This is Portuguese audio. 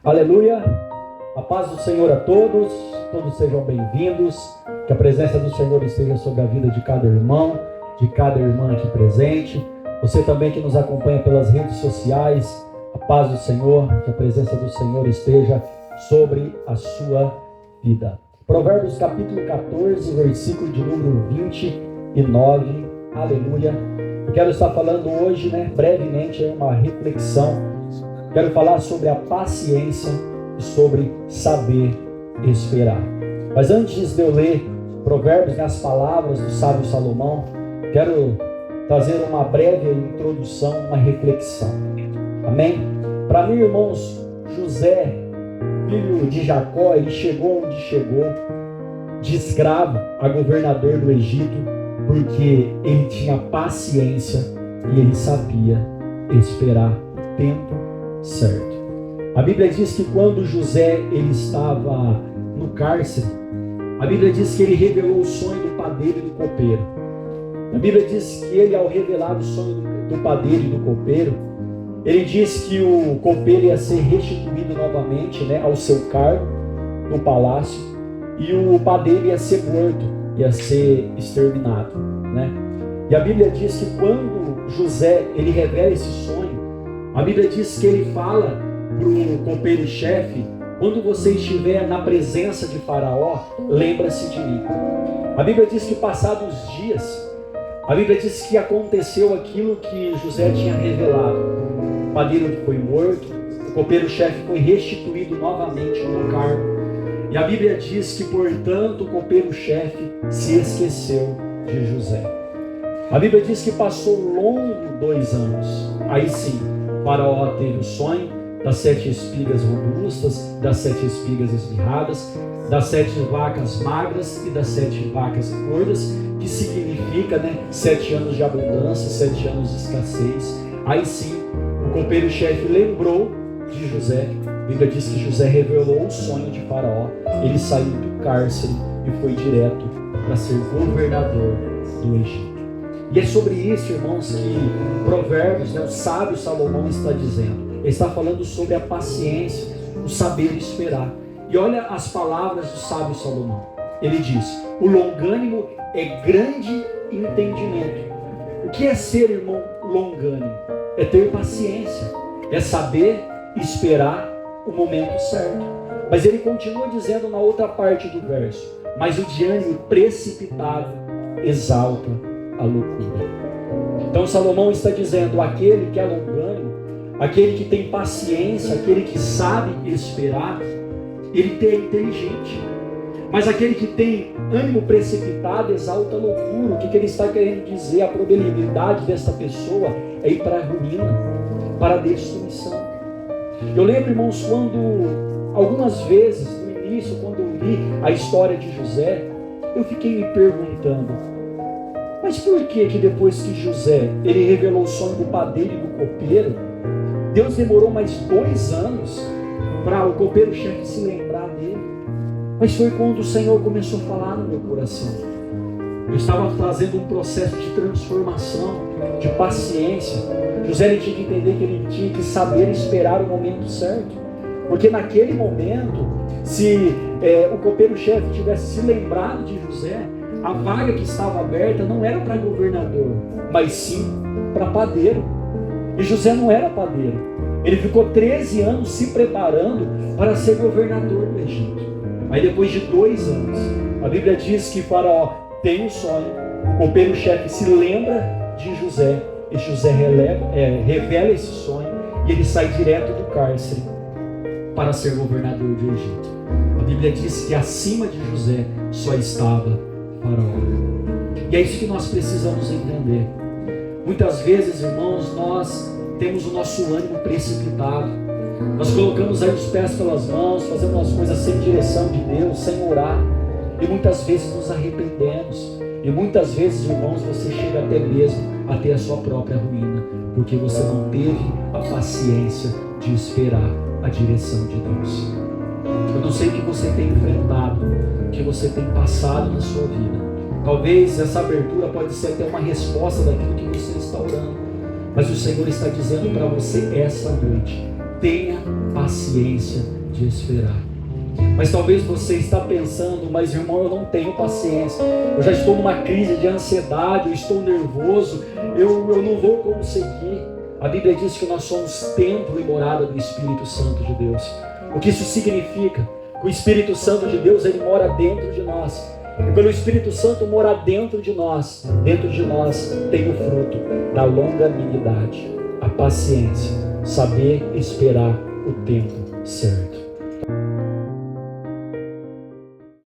Aleluia, a paz do Senhor a todos, todos sejam bem-vindos, que a presença do Senhor esteja sobre a vida de cada irmão, de cada irmã aqui presente, você também que nos acompanha pelas redes sociais, a paz do Senhor, que a presença do Senhor esteja sobre a sua vida. Provérbios capítulo 14, versículo de número 29, aleluia. Eu quero estar falando hoje, brevemente, uma reflexão. Quero falar sobre a paciência e sobre saber esperar. Mas antes de eu ler Provérbios, as palavras do sábio Salomão, quero trazer uma breve introdução, uma reflexão. Amém? Para mim, irmãos, José, filho de Jacó, ele chegou onde chegou, de escravo a governador do Egito, porque ele tinha paciência e ele sabia esperar o tempo certo. A Bíblia diz que quando José ele estava no cárcere, a Bíblia diz que ele revelou o sonho do padeiro e do copeiro. A Bíblia diz que ele, ao revelar o sonho do padeiro e do copeiro, ele diz que o copeiro ia ser restituído novamente, ao seu cargo no palácio, e o padeiro ia ser morto, ia ser exterminado, E a Bíblia diz que quando José ele revela esse sonho, a Bíblia diz que ele fala para o copeiro-chefe: quando você estiver na presença de Faraó, lembra-se de mim. A Bíblia diz que passados os dias, a Bíblia diz que aconteceu aquilo que José tinha revelado. O padeiro foi morto, o copeiro-chefe foi restituído novamente no cargo. E a Bíblia diz que, portanto, o copeiro-chefe se esqueceu de José. A Bíblia diz que passou longo 2 anos. Aí sim, Faraó teve o sonho das 7 espigas robustas, das 7 espigas esmirradas, das 7 vacas magras e das 7 vacas gordas, que significa 7 anos de abundância, 7 anos de escassez. Aí sim, o copeiro-chefe lembrou de José. A Bíblia diz que José revelou o sonho de Faraó. Ele saiu do cárcere e foi direto para ser governador do Egito. E é sobre isso, irmãos, que Provérbios, o sábio Salomão está dizendo. Ele está falando sobre a paciência, o saber esperar. E olha as palavras do sábio Salomão. Ele diz: o longânimo é grande entendimento. O que é ser, irmão, longânimo? É ter paciência, é saber esperar o momento certo. Mas ele continua dizendo na outra parte do verso: mas o de ânimo precipitado exalta a loucura. Então Salomão está dizendo: aquele que é longânimo, aquele que tem paciência, aquele que sabe esperar, ele é inteligente. Mas aquele que tem ânimo precipitado exalta a loucura. O que ele está querendo dizer? A probabilidade dessa pessoa é ir para a ruína, para a destruição. Eu lembro, irmãos, quando algumas vezes no início, quando eu li a história de José, eu fiquei me perguntando: mas por que depois que José ele revelou o sonho do padeiro e do copeiro, Deus demorou mais 2 anos para o copeiro-chefe se lembrar dele? Mas foi quando o Senhor começou a falar no meu coração. Eu estava fazendo um processo de transformação, de paciência. José ele tinha que entender que ele tinha que saber esperar o momento certo. Porque naquele momento, se o copeiro-chefe tivesse se lembrado de José, a vaga que estava aberta não era para governador, mas sim para padeiro. E José não era padeiro. Ele ficou 13 anos se preparando para ser governador do Egito. Aí depois de 2 anos, a Bíblia diz que Faraó tem um sonho, o copeiro-chefe se lembra de José, e José revela esse sonho, e ele sai direto do cárcere para ser governador do Egito. A Bíblia diz que acima de José só estava Faraó. E é isso que nós precisamos entender. Muitas vezes, irmãos, nós temos o nosso ânimo precipitado. Nós colocamos aí os pés pelas mãos, fazemos as coisas sem direção de Deus, sem orar. E muitas vezes nos arrependemos. E muitas vezes, irmãos, você chega até mesmo a ter a sua própria ruína, porque você não teve a paciência de esperar a direção de Deus. Eu não sei o que você tem enfrentado, o que você tem passado na sua vida. Talvez essa abertura pode ser até uma resposta daquilo que você está orando. Mas o Senhor está dizendo para você essa noite: tenha paciência de esperar. Mas talvez você está pensando, mas irmão, eu não tenho paciência, eu já estou numa crise de ansiedade, eu estou nervoso, eu não vou conseguir. A Bíblia diz que nós somos templo e morada do Espírito Santo de Deus. O que isso significa? O Espírito Santo de Deus, ele mora dentro de nós. E pelo Espírito Santo morar dentro de nós tem o fruto da longanimidade, a paciência, saber esperar o tempo certo.